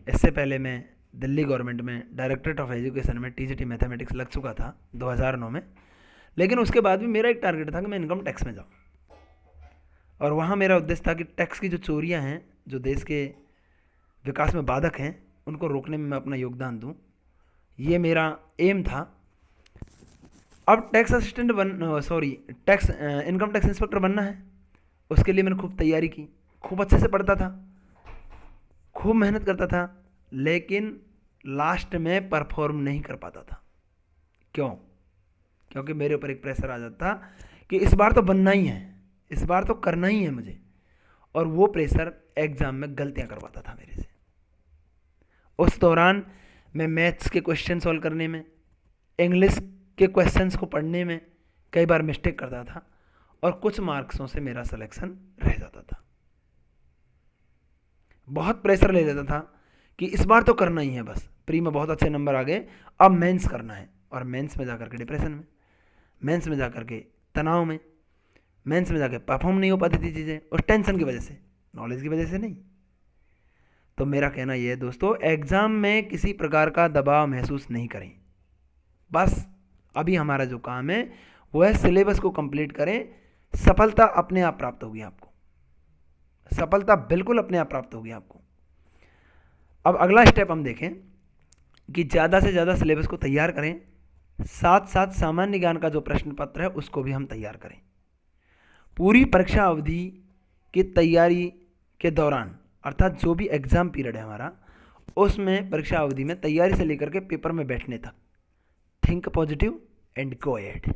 इससे पहले मैं दिल्ली गवर्नमेंट में डायरेक्टरेट ऑफ एजुकेशन में टीजीटी मैथमेटिक्स लग चुका था 2009 में। लेकिन उसके बाद भी मेरा एक टारगेट था कि मैं इनकम टैक्स में जाऊँ, और वहाँ मेरा उद्देश्य था कि टैक्स की जो चोरियाँ हैं, जो देश के विकास में बाधक हैं, उनको रोकने में मैं अपना योगदान दूँ। ये मेरा एम था। अब tax assistant tax income tax inspector बनना है। उसके लिए मैंने खूब तैयारी की, खूब अच्छे से पढ़ता था, खूब मेहनत करता था, लेकिन लास्ट में परफॉर्म नहीं कर पाता था। क्यों? क्योंकि मेरे ऊपर एक प्रेशर आ जाता कि इस बार तो बनना ही है, इस बार तो करना ही है मुझे, और वो प्रेशर एग्ज़ाम में गलतियां करवाता था मेरे से। उस दौरान मैं मैथ्स के क्वेश्चन सॉल्व करने में, इंग्लिश के क्वेश्चंस को पढ़ने में कई बार मिस्टेक करता था, और कुछ मार्क्सों से मेरा सिलेक्शन रह जाता था। बहुत प्रेशर ले लेता था कि इस बार तो करना ही है, बस प्री में बहुत अच्छे नंबर आ गए, अब मेंस करना है, और मेंस में जाकर के डिप्रेशन में, मेंस में जाकर के तनाव में, मेंस में जाकर परफॉर्म नहीं हो पाती थी चीज़ें, उस टेंशन की वजह से, नॉलेज की वजह से नहीं। तो मेरा कहना यह है दोस्तों, एग्ज़ाम में किसी प्रकार का दबाव महसूस नहीं करें। बस अभी हमारा जो काम है वो है सिलेबस को कंप्लीट करें। सफलता अपने आप प्राप्त होगी आपको, सफलता बिल्कुल अपने आप प्राप्त होगी आपको। अब अगला स्टेप हम देखें कि ज़्यादा से ज़्यादा सिलेबस को तैयार करें, साथ साथ सामान्य ज्ञान का जो प्रश्न पत्र है उसको भी हम तैयार करें। पूरी परीक्षा अवधि की तैयारी के दौरान, अर्थात जो भी एग्ज़ाम पीरियड है हमारा, उसमें परीक्षा अवधि में तैयारी से लेकर के पेपर में बैठने तक think positive and go ahead,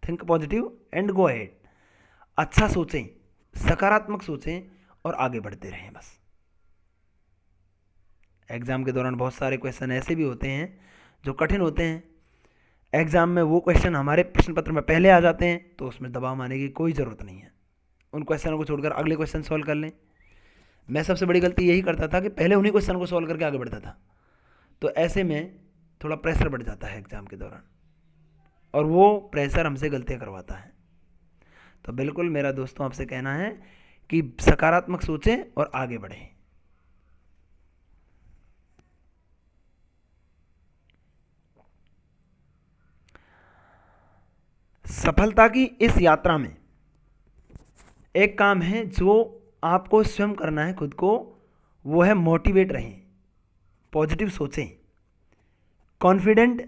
think positive and go ahead. अच्छा सोचें, सकारात्मक सोचें और आगे बढ़ते रहें। बस एग्ज़ाम के दौरान बहुत सारे क्वेश्चन ऐसे भी होते हैं जो कठिन होते हैं। एग्ज़ाम में वो क्वेश्चन हमारे प्रश्न पत्र में पहले आ जाते हैं, तो उसमें दबाव मारने की कोई ज़रूरत नहीं है। उन क्वेश्चनों को छोड़कर अगले क्वेश्चन सॉल्व कर लें। मैं सबसे बड़ी गलती यही करता था कि पहले उन्हीं क्वेश्चन को सॉल्व करके आगे बढ़ता था, तो ऐसे में थोड़ा प्रेशर बढ़ जाता है एग्ज़ाम के दौरान, और वो प्रेशर हमसे गलतियाँ करवाता है। तो बिल्कुल मेरा दोस्तों आपसे कहना है कि सकारात्मक सोचें और आगे बढ़ें। सफलता की इस यात्रा में एक काम है जो आपको स्वयं करना है खुद को, वो है मोटिवेट रहें, पॉजिटिव सोचें, कॉन्फिडेंट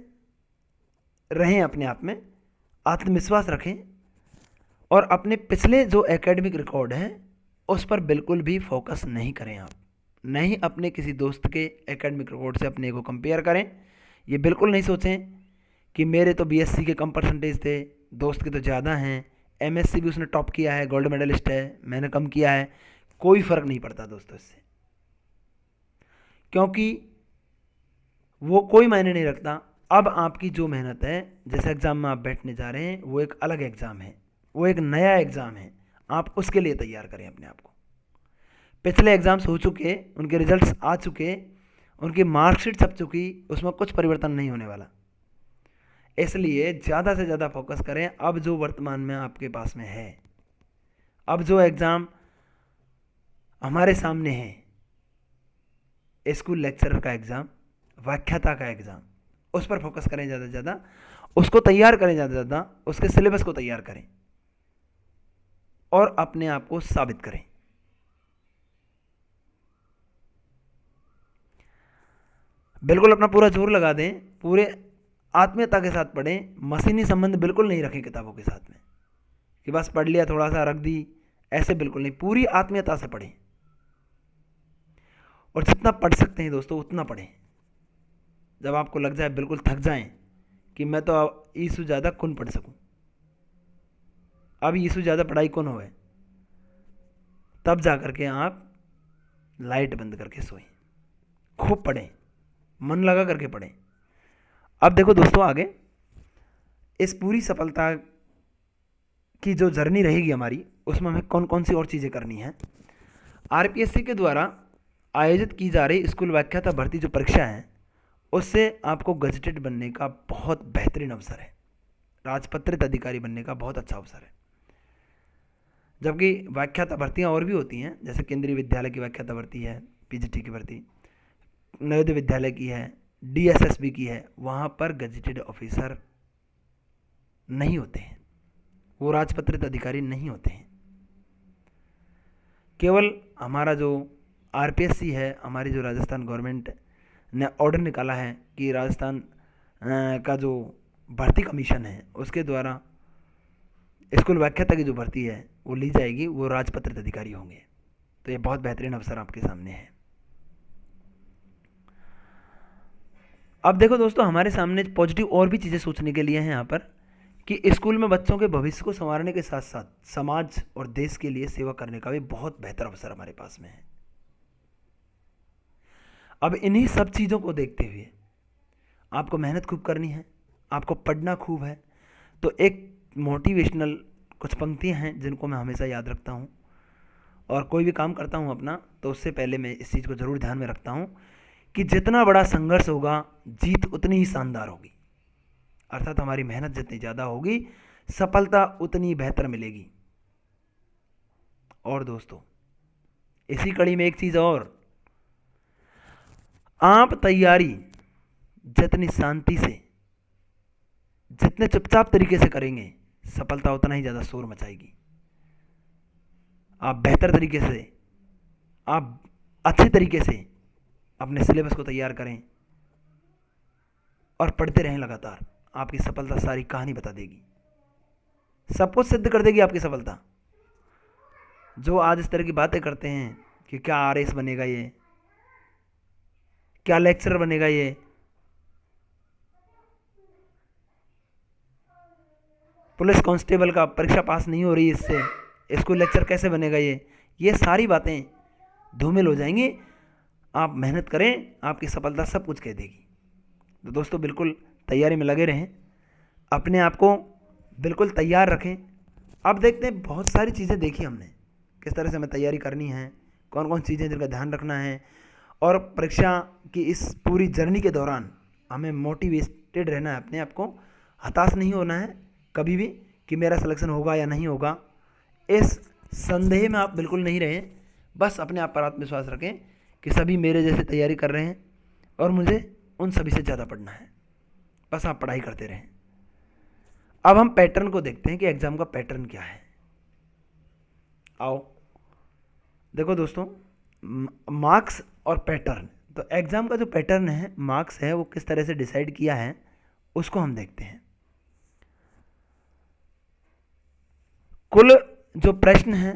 रहें अपने आप में, आत्मविश्वास रखें, और अपने पिछले जो एकेडमिक रिकॉर्ड है उस पर बिल्कुल भी फोकस नहीं करें। आप नहीं अपने किसी दोस्त के एकेडमिक रिकॉर्ड से अपने को कंपेयर करें। ये बिल्कुल नहीं सोचें कि मेरे तो बीएससी के कम परसेंटेज थे, दोस्त के तो ज़्यादा हैं, एमएससी भी उसने टॉप किया है, गोल्ड मेडलिस्ट है, मैंने कम किया है। कोई फ़र्क नहीं पड़ता दोस्तों इससे, क्योंकि वो कोई मायने नहीं रखता। अब आपकी जो मेहनत है, जैसे एग्ज़ाम में आप बैठने जा रहे हैं, वो एक अलग एग्ज़ाम है, वो एक नया एग्ज़ाम है, आप उसके लिए तैयार करें अपने आप को। पिछले एग्ज़ाम्स हो चुके, उनके रिजल्ट्स आ चुके, उनकी मार्कशीट छप चुकी, उसमें कुछ परिवर्तन नहीं होने वाला। इसलिए ज़्यादा से ज़्यादा फोकस करें अब जो वर्तमान में आपके पास में है, अब जो एग्ज़ाम हमारे सामने है, स्कूल लेक्चरर का एग्ज़ाम, व्याख्याता का एग्ज़ाम, उस पर फोकस करें ज़्यादा से ज़्यादा, उसको तैयार करें ज़्यादा से ज़्यादा, उसके सिलेबस को तैयार करें और अपने आप को साबित करें। बिल्कुल अपना पूरा जोर लगा दें, पूरे आत्मीयता के साथ पढ़ें, मशीनी संबंध बिल्कुल नहीं रखें किताबों के साथ में कि बस पढ़ लिया थोड़ा सा रख दी, ऐसे बिल्कुल नहीं, पूरी आत्मीयता से पढ़ें। और जितना पढ़ सकते हैं दोस्तों उतना पढ़ें। जब आपको लग जाए, बिल्कुल थक जाएं कि मैं तो ईसु ज़्यादा कौन पढ़ सकूं, अब ईसु ज़्यादा पढ़ाई कौन होवे, तब जा कर के आप लाइट बंद करके सोएं, खूब पढ़ें, मन लगा करके पढ़ें। अब देखो दोस्तों, आगे इस पूरी सफलता की जो जर्नी रहेगी हमारी, उसमें हमें कौन कौन सी और चीज़ें करनी है। आरपीएससी के द्वारा आयोजित की जा रही स्कूल व्याख्याता भर्ती जो परीक्षा है, उससे आपको गजटेड बनने का बहुत बेहतरीन अवसर है, राजपत्रित अधिकारी बनने का बहुत अच्छा अवसर है। जबकि व्याख्याता भर्तियाँ और भी होती हैं, जैसे केंद्रीय विद्यालय की व्याख्याता भर्ती है, पीजीटी की भर्ती, नवोदय विद्यालय की है, डीएसएसबी की है, वहाँ पर गजेटेड ऑफिसर नहीं होते हैं, वो राजपत्रित अधिकारी नहीं होते हैं। केवल हमारा जो आरपीएससी है, हमारी जो राजस्थान गवर्नमेंट ने ऑर्डर निकाला है कि राजस्थान का जो भर्ती कमीशन है उसके द्वारा स्कूल व्याख्याता की जो भर्ती है वो ली जाएगी, वो राजपत्रित अधिकारी होंगे। तो ये बहुत बेहतरीन अवसर आपके सामने है। अब देखो दोस्तों, हमारे सामने पॉजिटिव और भी चीज़ें सोचने के लिए हैं यहाँ पर कि स्कूल में बच्चों के भविष्य को संवारने के साथ साथ समाज और देश के लिए सेवा करने का भी बहुत बेहतर अवसर हमारे पास में है। अब इन्हीं सब चीज़ों को देखते हुए आपको मेहनत खूब करनी है, आपको पढ़ना खूब है। तो एक मोटिवेशनल कुछ पंक्तियाँ हैं जिनको मैं हमेशा याद रखता हूँ, और कोई भी काम करता हूँ अपना तो उससे पहले मैं इस चीज़ को ज़रूर ध्यान में रखता हूँ कि जितना बड़ा संघर्ष होगा जीत उतनी ही शानदार होगी। अर्थात हमारी मेहनत जितनी ज़्यादा होगी सफलता उतनी बेहतर मिलेगी। और दोस्तों, इसी कड़ी में एक चीज़ और, आप तैयारी जितनी शांति से, जितने चुपचाप तरीके से करेंगे सफलता उतना ही ज़्यादा शोर मचाएगी। आप बेहतर तरीके से, आप अच्छे तरीके से अपने सिलेबस को तैयार करें और पढ़ते रहें लगातार, आपकी सफलता सारी कहानी बता देगी, सब कुछ सिद्ध कर देगी आपकी सफलता। जो आज इस तरह की बातें करते हैं कि क्या आरएस बनेगा ये, क्या लेक्चरर बनेगा ये, पुलिस कांस्टेबल का परीक्षा पास नहीं हो रही इससे, स्कूल लेक्चर कैसे बनेगा ये सारी बातें धूमिल हो जाएंगी। आप मेहनत करें, आपकी सफलता सब कुछ कह देगी। तो दोस्तों, बिल्कुल तैयारी में लगे रहें, अपने आप को बिल्कुल तैयार रखें। अब देखते हैं, बहुत सारी चीज़ें देखी हमने किस तरह से हमें तैयारी करनी है, कौन कौन चीज़ें जिनका ध्यान रखना है, और परीक्षा की इस पूरी जर्नी के दौरान हमें मोटिवेटेड रहना है, अपने आप को हताश नहीं होना है कभी भी कि मेरा सिलेक्शन होगा या नहीं होगा। इस संदेह में आप बिल्कुल नहीं रहें, बस अपने आप पर आत्मविश्वास रखें कि सभी मेरे जैसे तैयारी कर रहे हैं और मुझे उन सभी से ज़्यादा पढ़ना है। बस आप पढ़ाई करते रहें। अब हम पैटर्न को देखते हैं कि एग्ज़ाम का पैटर्न क्या है। आओ देखो दोस्तों, मार्क्स और पैटर्न। तो एग्ज़ाम का जो पैटर्न है, मार्क्स है, वो किस तरह से डिसाइड किया है उसको हम देखते हैं। कुल जो प्रश्न हैं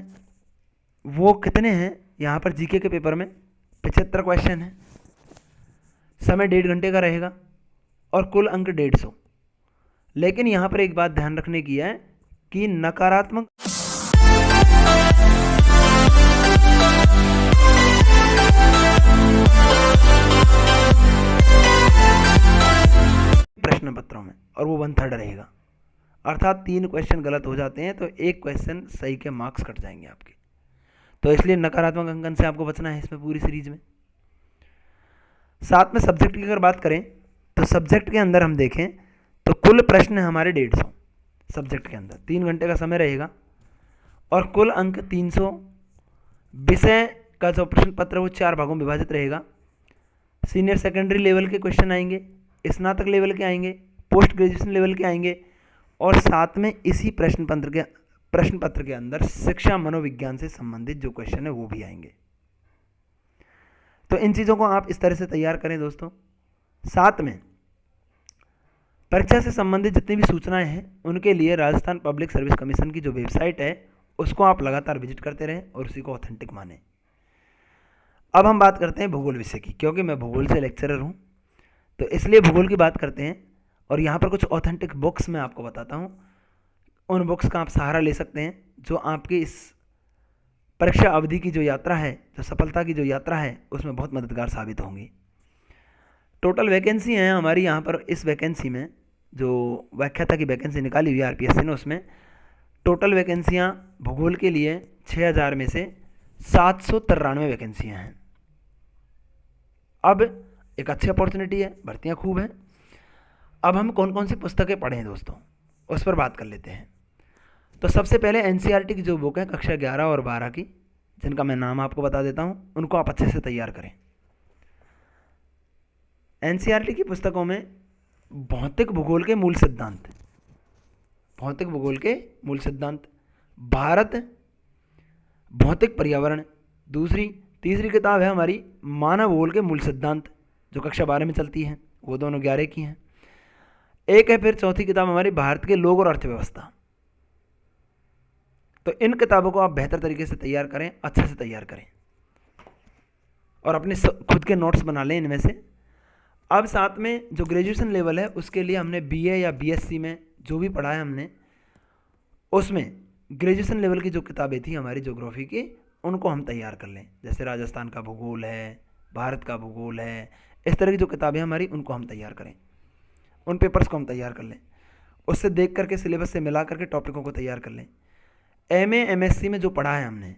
वो कितने हैं, यहाँ पर जीके के पेपर में 75 क्वेश्चन है, समय 1.5 घंटे का रहेगा और कुल अंक 150। लेकिन यहाँ पर एक बात ध्यान रखने की है कि नकारात्मक प्रश्न पत्रों में, और वो 1/3 रहेगा। अर्थात 3 क्वेश्चन गलत हो जाते हैं तो 1 क्वेश्चन सही के मार्क्स कट जाएंगे आपके। तो इसलिए नकारात्मक अंकन से आपको बचना है इसमें पूरी सीरीज में। साथ में सब्जेक्ट की अगर बात करें तो सब्जेक्ट के अंदर हम देखें तो कुल प्रश्न है हमारे 150 सब्जेक्ट के अंदर, 3 घंटे का समय रहेगा और कुल अंक 300। विषय का जो प्रश्न पत्र है वो 4 भागों में विभाजित रहेगा। सीनियर सेकेंडरी लेवल के क्वेश्चन आएंगे, स्नातक लेवल के आएंगे, पोस्ट ग्रेजुएशन लेवल के आएंगे, और साथ में इसी प्रश्न पत्र के अंदर शिक्षा मनोविज्ञान से संबंधित जो क्वेश्चन है वो भी आएंगे। तो इन चीज़ों को आप इस तरह से तैयार करें दोस्तों। साथ में परीक्षा से संबंधित जितनी भी सूचनाएं हैं उनके लिए राजस्थान पब्लिक सर्विस कमीशन की जो वेबसाइट है उसको आप लगातार विजिट करते रहें और उसी को ऑथेंटिक मानें। अब हम बात करते हैं भूगोल विषय की, क्योंकि मैं भूगोल से लेक्चरर हूँ तो इसलिए भूगोल की बात करते हैं। और यहाँ पर कुछ ऑथेंटिक बुक्स मैं आपको बताता हूँ, उन बुक्स का आप सहारा ले सकते हैं जो आपकी इस परीक्षा अवधि की जो यात्रा है, जो सफलता की जो यात्रा है, उसमें बहुत मददगार साबित होंगी। टोटल वैकेंसी हैं हमारी यहाँ पर, इस वैकेंसी में जो व्याख्याता की वैकेंसी निकाली हुई है आरपीएससी ने, उसमें टोटल वैकेंसियाँ भूगोल के लिए 6000 में से 793 वैकेंसियाँ हैं। अब एक अच्छी अपॉर्चुनिटी है, भर्तियाँ खूब हैं। अब हम कौन कौन सी पुस्तकें पढ़ें दोस्तों, उस पर बात कर लेते हैं। तो सबसे पहले एनसीईआरटी की जो बुक है कक्षा 11 और 12 की, जिनका मैं नाम आपको बता देता हूँ, उनको आप अच्छे से तैयार करें। एनसीईआरटी की पुस्तकों में भौतिक भूगोल के मूल सिद्धांत, भौतिक भूगोल के मूल सिद्धांत, भारत, भौतिक पर्यावरण, तीसरी किताब है हमारी मानव भूगोल के मूल सिद्धांत, जो कक्षा 12 में चलती है, वो दोनों 11 की हैं। एक है फिर चौथी किताब हमारी भारत के लोग और अर्थव्यवस्था। तो इन किताबों को आप बेहतर तरीके से तैयार करें, अच्छे से तैयार करें और अपने खुद के नोट्स बना लें इनमें से। अब साथ में जो ग्रेजुएशन लेवल है उसके लिए हमने बीए या बीएससी में जो भी पढ़ा है हमने, उसमें ग्रेजुएशन लेवल की जो किताबें थी हमारी ज्योग्राफी की, उनको हम तैयार कर लें। जैसे राजस्थान का भूगोल है, भारत का भूगोल है, इस तरह की जो किताबें हमारी उनको हम तैयार करें, उन पेपर्स को हम तैयार कर लें, उससे देख करके सिलेबस से मिला करके टॉपिकों को तैयार कर लें। एमए एमएससी में जो पढ़ा है हमने,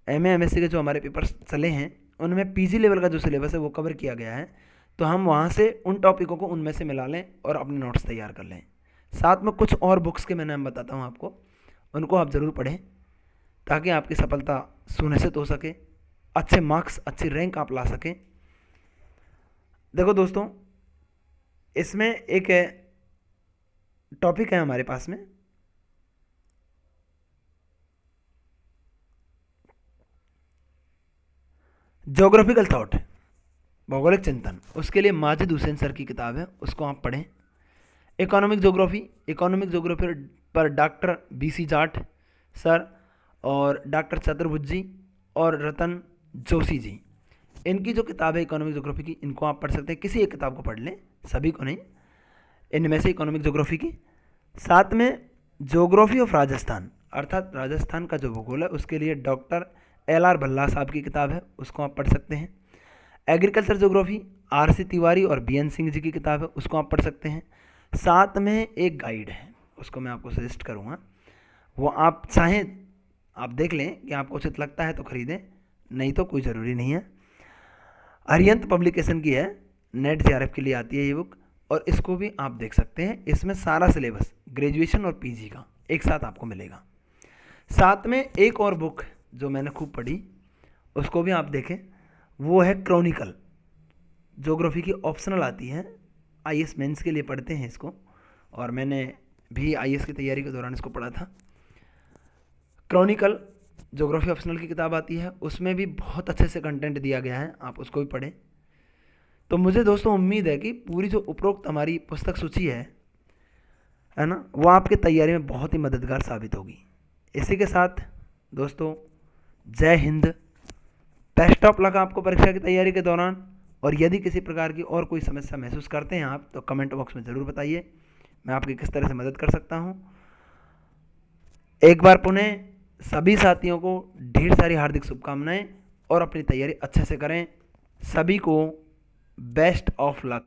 एमए एमएससी के जो हमारे पेपर्स चले हैं उनमें पीजी लेवल का जो सिलेबस है वो कवर किया गया है, तो हम वहाँ से उन टॉपिकों को उनमें से मिला लें और अपने नोट्स तैयार कर लें। साथ में कुछ और बुक्स के मैं नाम बताता हूँ आपको, उनको आप ज़रूर पढ़ें ताकि आपकी सफलता सुनिश्चित हो सके, अच्छे मार्क्स, अच्छी रैंक आप ला सकें। देखो दोस्तों, इसमें एक टॉपिक है हमारे पास में, ज्योग्राफिकल थॉट, भौगोलिक चिंतन। उसके लिए माजिद हुसैन सर की किताब है, उसको आप पढ़ें। इकोनॉमिक ज्योग्राफी पर डॉक्टर बीसी जाट सर और डॉक्टर चतुर्भुज जी और रतन जोशी जी, इनकी जो किताब है इकोनॉमिक ज्योग्राफी की, इनको आप पढ़ सकते हैं। किसी एक किताब को पढ़ लें, सभी को नहीं, इनमें से इकोनॉमिक ज्योग्राफी की। साथ में ज्योग्राफी ऑफ राजस्थान, अर्थात राजस्थान का जो भूगोल है उसके लिए डॉक्टर LR भल्ला साहब की किताब है, उसको आप पढ़ सकते हैं। एग्रीकल्चर ज्योग्राफी RC तिवारी और BN सिंह जी की किताब है, उसको आप पढ़ सकते हैं। साथ में एक गाइड है, उसको मैं आपको सजेस्ट करूँगा, वो आप चाहें आप देख लें कि आपको उचित लगता है तो ख़रीदें, नहीं तो कोई ज़रूरी नहीं है। अरिहंत पब्लिकेशन की है, नेट JRF के लिए आती है ये बुक, और इसको भी आप देख सकते हैं। इसमें सारा सिलेबस ग्रेजुएशन और PG का एक साथ आपको मिलेगा। साथ में एक और बुक जो मैंने खूब पढ़ी, उसको भी आप देखें, वो है क्रॉनिकल, ज्योग्राफी की ऑप्शनल आती है, IAS मेंस के लिए पढ़ते हैं इसको, और मैंने भी IAS की तैयारी के दौरान इसको पढ़ा था। क्रॉनिकल ज्योग्राफी ऑप्शनल की किताब आती है, उसमें भी बहुत अच्छे से कंटेंट दिया गया है, आप उसको भी पढ़ें। तो मुझे दोस्तों उम्मीद है कि पूरी जो उपरोक्त हमारी पुस्तक सूची है ना, वो आपकी तैयारी में बहुत ही मददगार साबित होगी। इसी के साथ दोस्तों, जय हिंद, बेस्ट ऑफ लक आपको परीक्षा की तैयारी के दौरान। और यदि किसी प्रकार की और कोई समस्या महसूस करते हैं आप, तो कमेंट बॉक्स में ज़रूर बताइए, मैं आपकी किस तरह से मदद कर सकता हूँ। एक बार पुनः सभी साथियों को ढेर सारी हार्दिक शुभकामनाएं, और अपनी तैयारी अच्छे से करें। सभी को बेस्ट ऑफ लक।